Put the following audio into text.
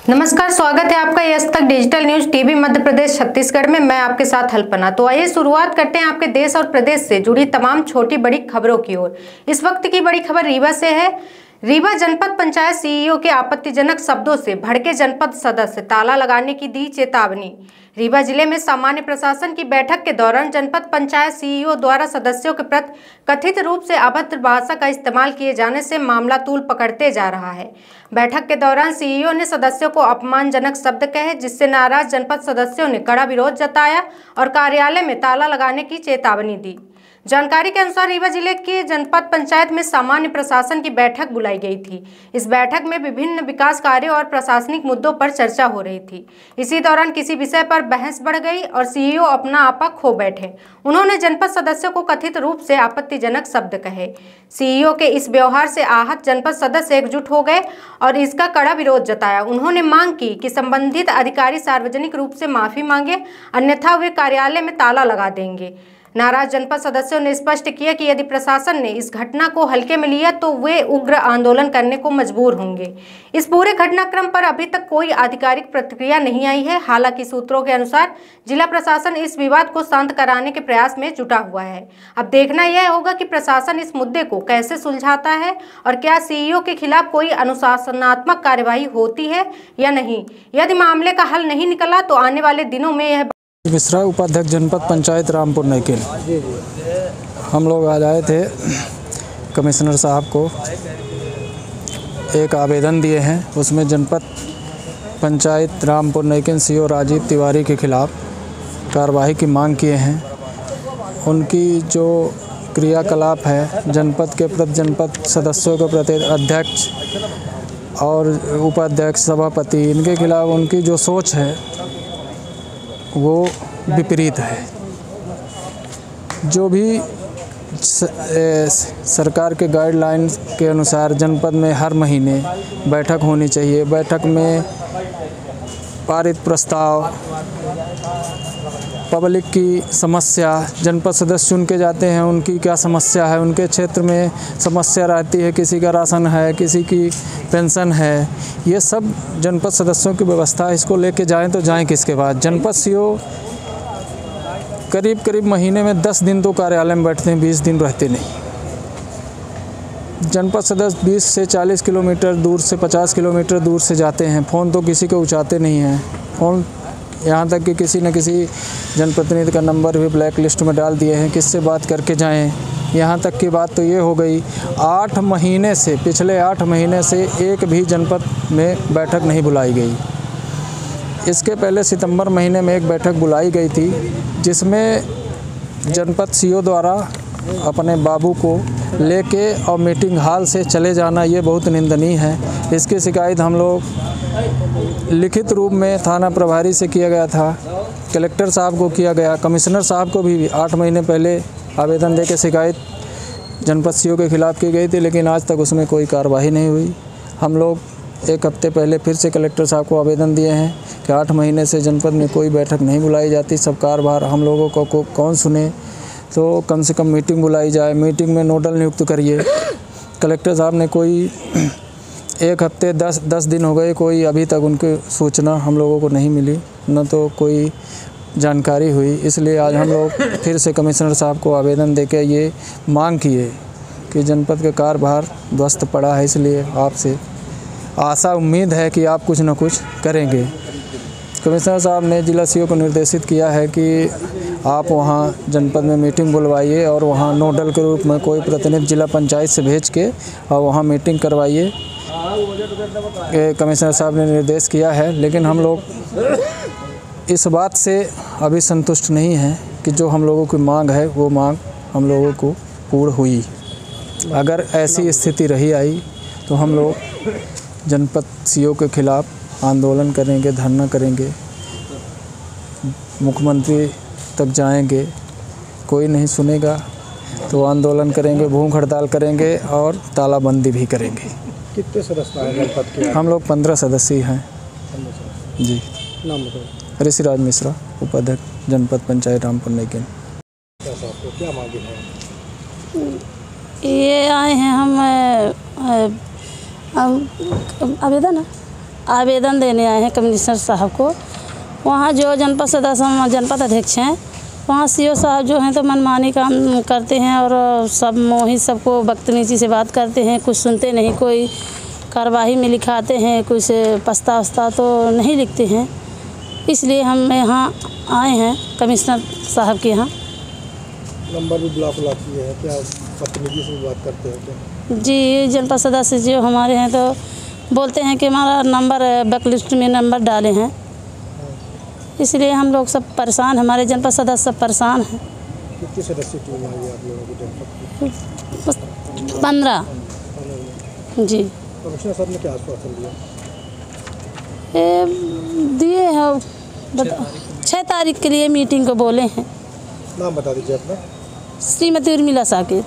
नमस्कार, स्वागत है आपका यस तक digital news TV Madhya Pradesh Chhattisgarh में। मैं आपके साथ अल्पना। तो आइए शुरुआत करते हैं आपके देश और प्रदेश से जुड़ी तमाम छोटी बड़ी खबरों की ओर। इस वक्त की बड़ी खबर रीवा से है। रीवा जनपद पंचायत सीईओ के आपत्तिजनक शब्दों से भड़के जनपद सदस्य, ताला लगाने की दी चेतावनी। रीवा जिले में सामान्य प्रशासन की बैठक के दौरान जनपद पंचायत सीईओ द्वारा सदस्यों के प्रति कथित रूप से अभद्र भाषा का इस्तेमाल किए जाने से मामला तूल पकड़ते जा रहा है। बैठक के दौरान सीईओ ने सदस्यों को अपमानजनक शब्द कहे, जिससे नाराज जनपद सदस्यों ने कड़ा विरोध जताया और कार्यालय में ताला लगाने की चेतावनी दी। जानकारी के अनुसार रीवा जिले के जनपद पंचायत में सामान्य प्रशासन की बैठक बुलाई गई थी। इस बैठक में विभिन्न विकास कार्यों और प्रशासनिक मुद्दों पर चर्चा हो रही थी। इसी दौरान किसी विषय पर बहस बढ़ गई और सीईओ अपना आपा खो बैठे। उन्होंने जनपद सदस्यों को कथित रूप से आपत्तिजनक शब्द कहे। सीईओ के इस व्यवहार से आहत जनपद सदस्य एकजुट हो गए और इसका कड़ा विरोध जताया। उन्होंने मांग की कि संबंधित अधिकारी सार्वजनिक रूप से माफी मांगे, अन्यथा वे कार्यालय में ताला लगा देंगे। नाराज जनपद सदस्यों ने स्पष्ट किया कि यदि प्रशासन ने इस घटना को हल्के में लिया तो वे उग्र आंदोलन करने को मजबूर होंगे। इस पूरे घटनाक्रम पर अभी तक कोई आधिकारिक प्रतिक्रिया नहीं आई है। हालांकि सूत्रों के अनुसार जिला प्रशासन इस विवाद को शांत कराने के प्रयास में जुटा हुआ है। अब देखना यह होगा कि प्रशासन इस मुद्दे को कैसे सुलझाता है और क्या सीईओ के खिलाफ कोई अनुशासनात्मक कार्यवाही होती है या नहीं। यदि मामले का हल नहीं निकला तो आने वाले दिनों में यह मिश्रा, उपाध्यक्ष जनपद पंचायत रामपुर नैकेल। हम लोग आज आए थे, कमिश्नर साहब को एक आवेदन दिए हैं। उसमें जनपद पंचायत रामपुर नैकेल सीईओ राजीव तिवारी के खिलाफ कार्रवाई की मांग किए हैं। उनकी जो क्रियाकलाप है जनपद के प्रति, जनपद सदस्यों के प्रति, अध्यक्ष और उपाध्यक्ष, सभापति, इनके खिलाफ उनकी जो सोच है वो विपरीत है। जो भी सरकार के गाइडलाइंस के अनुसार जनपद में हर महीने बैठक होनी चाहिए। बैठक में पारित प्रस्ताव, पब्लिक की समस्या, जनपद सदस्य चुन के जाते हैं, उनकी क्या समस्या है, उनके क्षेत्र में समस्या रहती है, किसी का राशन है, किसी की पेंशन है, ये सब जनपद सदस्यों की व्यवस्था। इसको लेके जाएं तो जाएं किसके बाद। जनपद सीईओ करीब महीने में 10 दिन तो कार्यालय में बैठते हैं, 20 दिन रहते नहीं। जनपद सदस्य 20 से 40 किलोमीटर दूर से, 50 किलोमीटर दूर से जाते हैं। फ़ोन तो किसी को उठाते नहीं हैं। फ़ोन यहाँ तक कि किसी न किसी जनप्रतिनिधि का नंबर भी ब्लैक लिस्ट में डाल दिए हैं, किससे बात करके जाएं। यहाँ तक की बात तो ये हो गई, 8 महीने से, पिछले 8 महीने से एक भी जनपद में बैठक नहीं बुलाई गई। इसके पहले सितंबर महीने में एक बैठक बुलाई गई थी, जिसमें जनपद सीईओ द्वारा अपने बाबू को लेके और मीटिंग हॉल से चले जाना, ये बहुत निंदनीय है। इसकी शिकायत हम लोग लिखित रूप में थाना प्रभारी से किया गया था, कलेक्टर साहब को किया गया, कमिश्नर साहब को भी 8 महीने पहले आवेदन देके शिकायत जनपद सीईओ के खिलाफ की गई थी, लेकिन आज तक उसमें कोई कार्रवाई नहीं हुई। हम लोग 1 हफ्ते पहले फिर से कलेक्टर साहब को आवेदन दिए हैं कि 8 महीने से जनपद में कोई बैठक नहीं बुलाई जाती, सब कारभार हम लोगों को कौन सुने, तो कम से कम मीटिंग बुलाई जाए, मीटिंग में नोडल नियुक्त करिए। कलेक्टर साहब ने कोई 1 हफ्ते 10 दिन हो गए, कोई अभी तक उनकी सूचना हम लोगों को नहीं मिली, न तो कोई जानकारी हुई। इसलिए आज हम लोग फिर से कमिश्नर साहब को आवेदन देके ये मांग किए कि जनपद का कार्यभार ध्वस्त पड़ा है, इसलिए आपसे आशा उम्मीद है कि आप कुछ न कुछ करेंगे। कमिश्नर साहब ने जिला सीईओ को निर्देशित किया है कि आप वहाँ जनपद में मीटिंग बुलवाइए और वहाँ नोडल के रूप में कोई प्रतिनिधि जिला पंचायत से भेज के और वहाँ मीटिंग करवाइए। कमिश्नर साहब ने निर्देश किया है, लेकिन हम लोग इस बात से अभी संतुष्ट नहीं हैं कि जो हम लोगों की मांग है वो मांग हम लोगों को पूर्ण हुई। अगर ऐसी स्थिति रही आई तो हम लोग जनपद सीईओ के खिलाफ आंदोलन करेंगे, धरना करेंगे, मुख्यमंत्री तक जाएंगे। कोई नहीं सुनेगा तो आंदोलन करेंगे, भूख हड़ताल करेंगे और तालाबंदी भी करेंगे। कितने सदस्य हैं जनपद के? हम लोग 15 सदस्य हैं जी। नाम बताओ। ऋषिराज मिश्रा, उपाध्यक्ष जनपद पंचायत रामपुर नैकेल। क्या मांगे हैं? ये आए हैं हम आवेदन आवेदन देने आए हैं कमिश्नर साहब को। वहाँ जो जनपद सदस्य जनपद अध्यक्ष हैं, वहाँ सीओ साहब जो हैं तो मनमानी काम करते हैं और सब मोहित सबको बदतमीजी से बात करते हैं, कुछ सुनते नहीं, कोई कार्रवाई में लिखाते हैं, कुछ पस्ता वस्ता तो नहीं लिखते हैं। इसलिए हम यहाँ आए हैं कमिश्नर साहब के यहाँ। नंबर भी ब्लॉक किए हैं क्या? बदतमीजी से बात करते हैं क्या? जी, जनपद सदस्य जो हमारे हैं तो बोलते हैं कि हमारा नंबर ब्लैक लिस्ट में नंबर डाले हैं, इसलिए हम लोग सब परेशान, हमारे जनपद सदस्य सब परेशान हैं। कितने सदस्य टीम आई आप लोगों की जनपद की? 15 जी। कमिश्नर साहब ने क्या आश्वासन दिया? दिए हैं 6 तारीख के लिए मीटिंग को बोले हैं। नाम बता दीजिए अपना। श्रीमती उर्मिला साकेत।